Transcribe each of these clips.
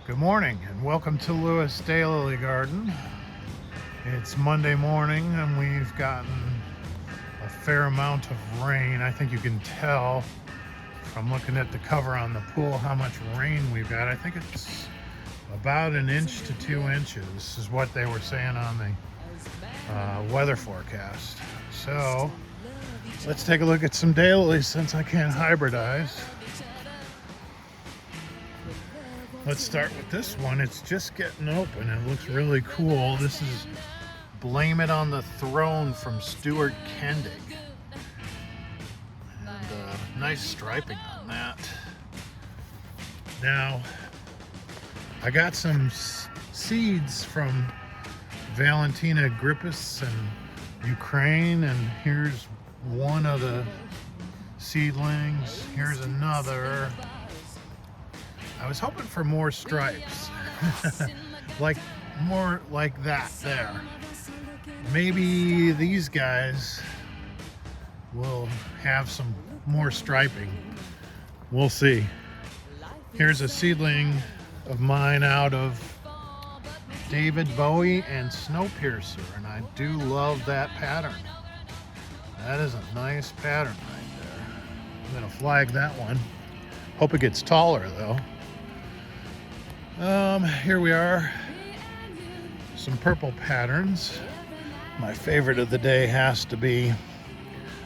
Good morning and welcome to Lewis Daylily Garden. It's Monday morning and we've gotten a fair amount of rain. I think you can tell from looking at the cover on the pool how much rain we've got. I think it's about 1 to 2 inches is what they were saying on the weather forecast. So let's take a look at some daylilies since I can't hybridize. Let's start with this one. It's just getting open. It looks really cool. This is Blame It on the Throne from Stuart Kendig. And nice striping on that. Now, I got some seeds from Valentina Grippus in Ukraine, and here's one of the seedlings. Here's another. I was hoping for more stripes, like more like that there. Maybe these guys will have some more striping. We'll see. Here's a seedling of mine out of David Bowie and Snowpiercer, and I do love that pattern. That is a nice pattern right there. I'm gonna flag that one. Hope it gets taller though. Here we are. Some purple patterns. My favorite of the day has to be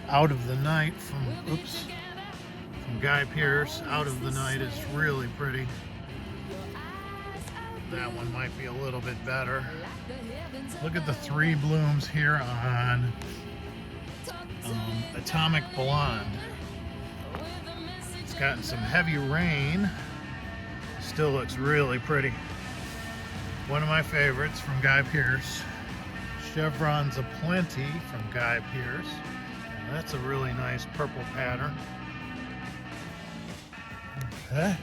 Out of the Night from Guy Pearce. Out of the Night is really pretty. That one might be a little bit better. Look at the 3 blooms here on Atomic Blonde. It's gotten some heavy rain. Still looks really pretty. One of my favorites from Guy Pearce. Chevrons Aplenty from Guy Pearce. That's a really nice purple pattern. Okay.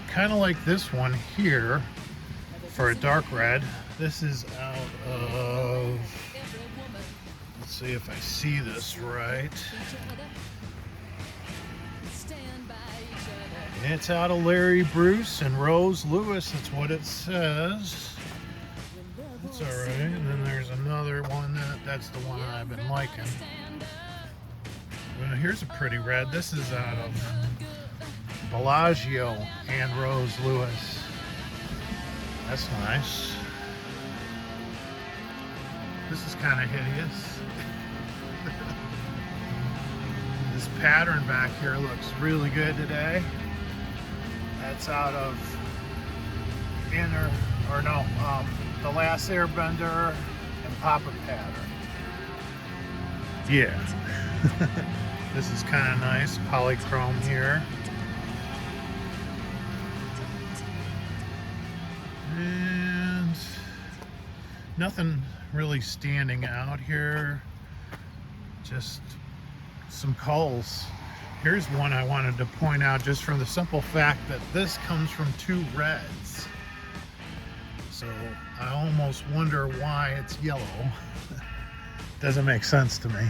Kind of like this one here for a dark red. This is out of, let's see if I see this right. It's out of Larry Bruce and Rose Lewis. That's what it says. That's all right. And then there's another one. That's the one I've been liking. Well, here's a pretty red. This is out of Bellagio and Rose Lewis. That's nice. This is kind of hideous. This pattern back here looks really good today. That's out of The Last Airbender and Papa Pattern. Yeah. This is kind of nice. Polychrome here. And nothing really standing out here. Just some culls. Here's one I wanted to point out just from the simple fact that this comes from 2 reds. So I almost wonder why it's yellow. Doesn't make sense to me.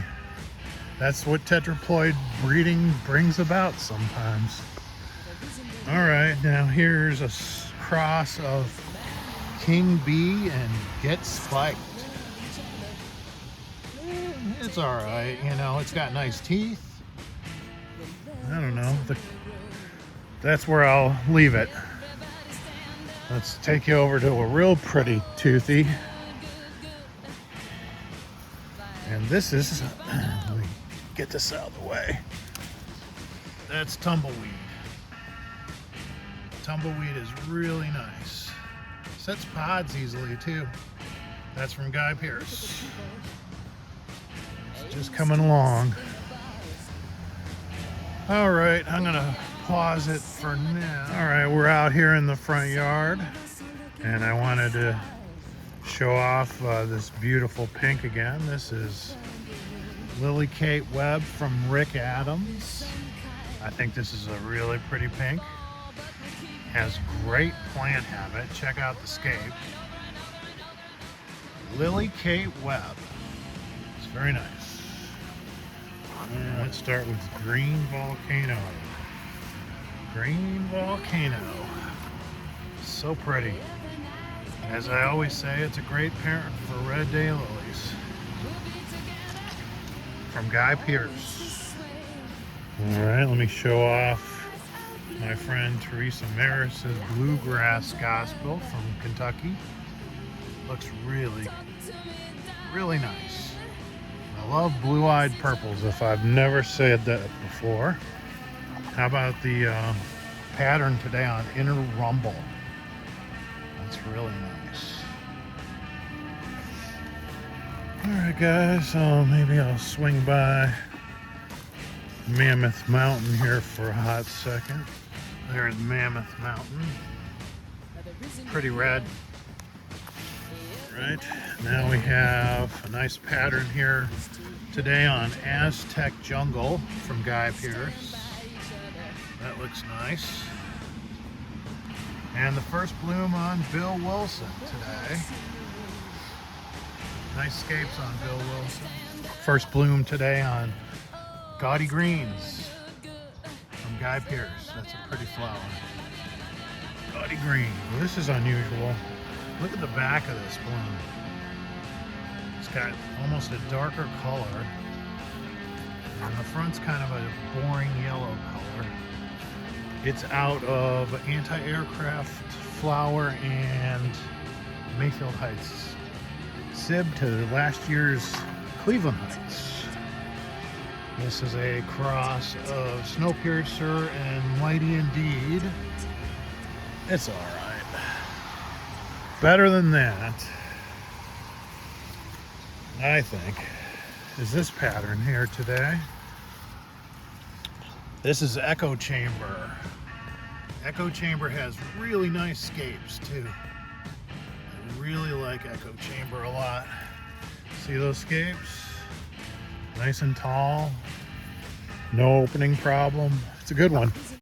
That's what tetraploid breeding brings about sometimes. All right, now here's a cross of King Bee and Get Spiked. It's all right, it's got nice teeth. I don't know. That's where I'll leave it. Let's take you over to a real pretty toothy. And this is, let me get this out of the way. That's Tumbleweed. Tumbleweed is really nice. Sets pods easily too. That's from Guy Pearce. It's just coming along. All right, I'm gonna pause it for now. All right, we're out here in the front yard, and I wanted to show off this beautiful pink again. This is Lily Kate Webb from Rick Adams. I think this is a really pretty pink. Has great plant habit. Check out the scape. Lily Kate Webb. It's very nice. And let's start with Green Volcano. Green volcano. So pretty. As I always say, it's a great parent for red daylilies. From Guy Pearce. Alright, let me show off my friend Teresa Maris's Bluegrass Gospel from Kentucky. Looks really, really nice. I love blue-eyed purples, if I've never said that before. How about the pattern today on Inner Rumble? That's really nice. Alright guys, maybe I'll swing by Mammoth Mountain here for a hot second. There's Mammoth Mountain. Pretty red. Right, now we have a nice pattern here today on Aztec Jungle from Guy Pearce. That looks nice. And the first bloom on Bill Wilson today. Nice scapes on Bill Wilson. First bloom today on Gaudy Greens from Guy Pearce. That's a pretty flower. Gaudy Green. Well, this is unusual. Look at the back of this bloom. It's got almost a darker color. And the front's kind of a boring yellow color. It's out of Anti-Aircraft Flower and Mayfield Heights. Sib to last year's Cleveland Heights. This is a cross of Snowpiercer and Mighty Indeed. It's alright. Better than that, I think, is this pattern here today. This is Echo Chamber. Echo Chamber has really nice scapes too. I really like Echo Chamber a lot. See those scapes? Nice and tall. No opening problem. It's a good one.